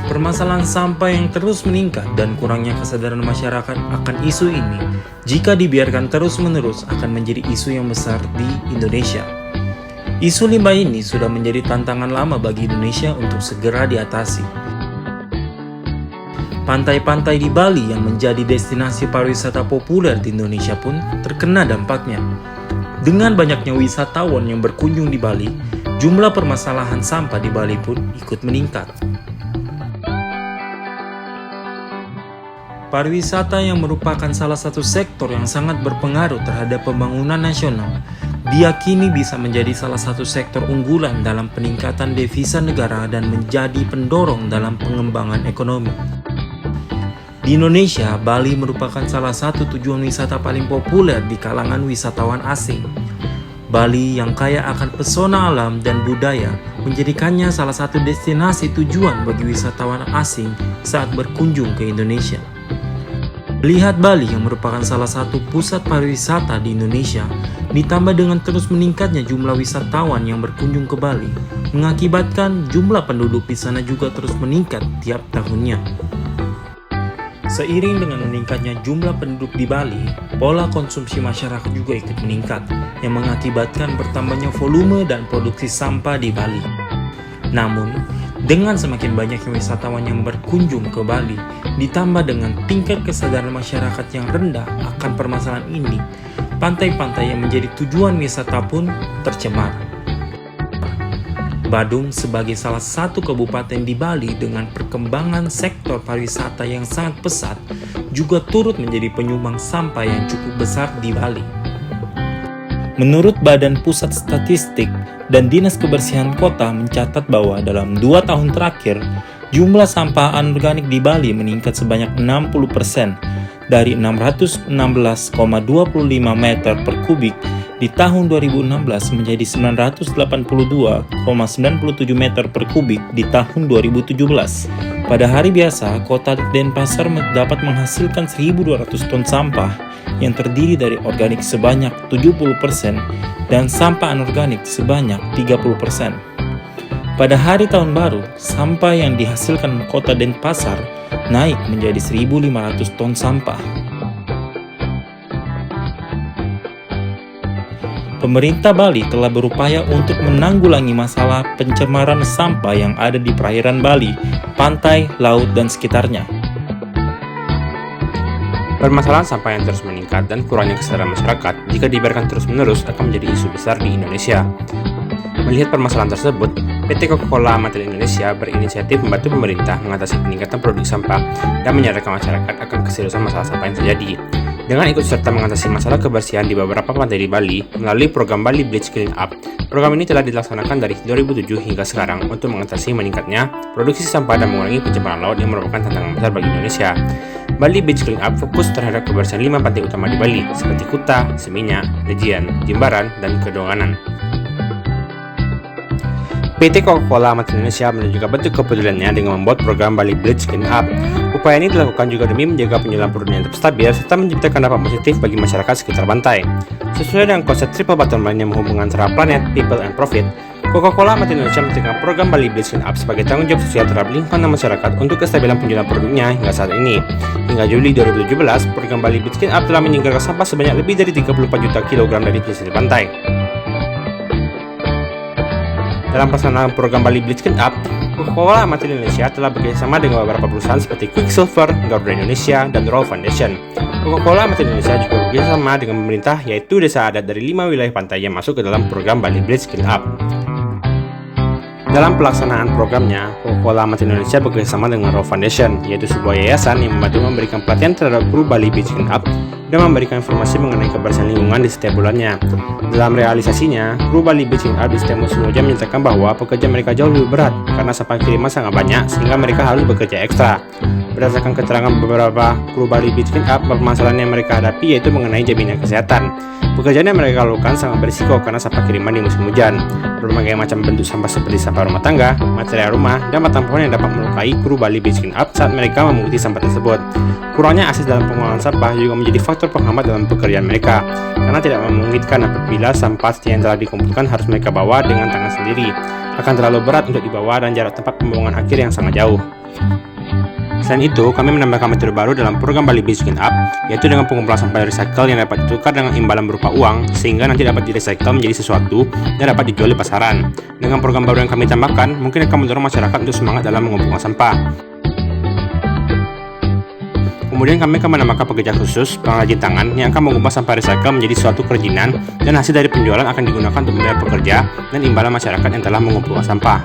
Permasalahan sampah yang terus meningkat dan kurangnya kesadaran masyarakat akan isu ini, jika dibiarkan terus-menerus akan menjadi isu yang besar di Indonesia. Isu limbah ini sudah menjadi tantangan lama bagi Indonesia untuk segera diatasi. Pantai-pantai di Bali yang menjadi destinasi pariwisata populer di Indonesia pun terkena dampaknya. Dengan banyaknya wisatawan yang berkunjung di Bali, jumlah permasalahan sampah di Bali pun ikut meningkat. Pariwisata yang merupakan salah satu sektor yang sangat berpengaruh terhadap pembangunan nasional, diyakini bisa menjadi salah satu sektor unggulan dalam peningkatan devisa negara dan menjadi pendorong dalam pengembangan ekonomi. Di Indonesia, Bali merupakan salah satu tujuan wisata paling populer di kalangan wisatawan asing. Bali yang kaya akan pesona alam dan budaya menjadikannya salah satu destinasi tujuan bagi wisatawan asing saat berkunjung ke Indonesia. Melihat Bali yang merupakan salah satu pusat pariwisata di Indonesia, ditambah dengan terus meningkatnya jumlah wisatawan yang berkunjung ke Bali, mengakibatkan jumlah penduduk di sana juga terus meningkat tiap tahunnya. Seiring dengan meningkatnya jumlah penduduk di Bali, pola konsumsi masyarakat juga ikut meningkat, yang mengakibatkan bertambahnya volume dan produksi sampah di Bali. Namun, dengan semakin banyaknya wisatawan yang berkunjung ke Bali, ditambah dengan tingkat kesadaran masyarakat yang rendah akan permasalahan ini, pantai-pantai yang menjadi tujuan wisata pun tercemar. Badung sebagai salah satu kabupaten di Bali dengan perkembangan sektor pariwisata yang sangat pesat, juga turut menjadi penyumbang sampah yang cukup besar di Bali. Menurut Badan Pusat Statistik dan Dinas Kebersihan Kota mencatat bahwa dalam 2 tahun terakhir, jumlah sampah anorganik di Bali meningkat sebanyak 60% dari 616,25 meter per kubik di tahun 2016 menjadi 982,97 meter per kubik di tahun 2017. Pada hari biasa, Kota Denpasar dapat menghasilkan 1.200 ton sampah yang terdiri dari organik sebanyak 70% dan sampah anorganik sebanyak 30%. Pada hari tahun baru, sampah yang dihasilkan Kota Denpasar naik menjadi 1.500 ton sampah. Pemerintah Bali telah berupaya untuk menanggulangi masalah pencemaran sampah yang ada di perairan Bali, pantai, laut, dan sekitarnya. Permasalahan sampah yang terus meningkat dan kurangnya kesadaran masyarakat jika dibiarkan terus-menerus akan menjadi isu besar di Indonesia. Melihat permasalahan tersebut, PT Coca-Cola Amatil Indonesia berinisiatif membantu pemerintah mengatasi peningkatan produk sampah dan menyadarkan masyarakat akan keseriusan masalah sampah yang terjadi. Dengan ikut serta mengatasi masalah kebersihan di beberapa pantai di Bali melalui program Bali Beach Clean Up. Program ini telah dilaksanakan dari 2007 hingga sekarang untuk mengatasi meningkatnya produksi sampah dan mengurangi pencemaran laut yang merupakan tantangan besar bagi Indonesia. Bali Beach Clean Up fokus terhadap kebersihan 5 pantai utama di Bali seperti Kuta, Seminyak, Legian, Jimbaran, dan Kedonganan. PT Coca-Cola Amatil Indonesia menunjukkan bentuk kepeduliannya dengan membuat program Bali Beach Clean Up. Upaya ini dilakukan juga demi menjaga penyelam produk yang tetap stabil serta menciptakan dampak positif bagi masyarakat sekitar pantai. Sesuai dengan konsep triple bottom line yang menghubungkan antara planet, people, and profit, Coca-Cola Amatil Indonesia menetapkan program Bali Beach Clean Up sebagai tanggung jawab sosial terhadap lingkungan dan masyarakat untuk kestabilan penjualan produknya hingga saat ini. Hingga Juli 2017, program Bali Beach Clean Up telah menyingkirkan sampah sebanyak lebih dari 34 juta kilogram dari pesisir pantai. Dalam pelaksanaan program Bali Beach Clean Up, Coca-Cola Amatil Indonesia telah bekerjasama dengan beberapa perusahaan seperti Quicksilver, Garuda Indonesia, dan Roll Foundation. Coca-Cola Amatil Indonesia juga bekerjasama dengan pemerintah yaitu desa adat dari 5 wilayah pantai yang masuk ke dalam program Bali Beach Clean Up. Dalam pelaksanaan programnya, Coca-Cola Amatil Indonesia bekerjasama dengan Roll Foundation, yaitu sebuah yayasan yang membantu memberikan pelatihan terhadap kru Bali Beach Clean Up dan memberikan informasi mengenai kebersihan lingkungan di setiap bulannya. Dalam realisasinya, kru Bali Beach Clean Up di setiap musim hujan menyatakan bahwa pekerjaan mereka jauh lebih berat karena sampah kiriman sangat banyak sehingga mereka harus bekerja ekstra. Berdasarkan keterangan beberapa kru Bali Beach Clean Up, permasalahan yang mereka hadapi yaitu mengenai jaminan kesehatan. Pekerjaan yang mereka lakukan sangat berisiko karena sampah kiriman di musim hujan. Berbagai macam bentuk sampah seperti sampah rumah tangga, material rumah, dan batang pohon yang dapat melukai kru Bali Beach Cleanup saat mereka mengikuti sampah tersebut. Kurangnya akses dalam pengelolaan sampah juga menjadi faktor penghambat dalam pekerjaan mereka, karena tidak memungkinkan apabila sampah yang telah dikumpulkan harus mereka bawa dengan tangan sendiri. Akan terlalu berat untuk dibawa dan jarak tempat pembuangan akhir yang sangat jauh. Selain itu, kami menambahkan metode baru dalam program Bali Beach Cleanup, yaitu dengan pengumpulan sampah recycle yang dapat ditukar dengan imbalan berupa uang, sehingga nanti dapat direcycle menjadi sesuatu dan dapat dijual di pasaran. Dengan program baru yang kami tambahkan, mungkin akan mendorong masyarakat untuk semangat dalam mengumpulkan sampah. Kemudian kami akan menambahkan pekerja khusus, pengrajin tangan, yang akan mengubah sampah recycle menjadi suatu kerajinan, dan hasil dari penjualan akan digunakan untuk membayar pekerja dan imbalan masyarakat yang telah mengumpulkan sampah.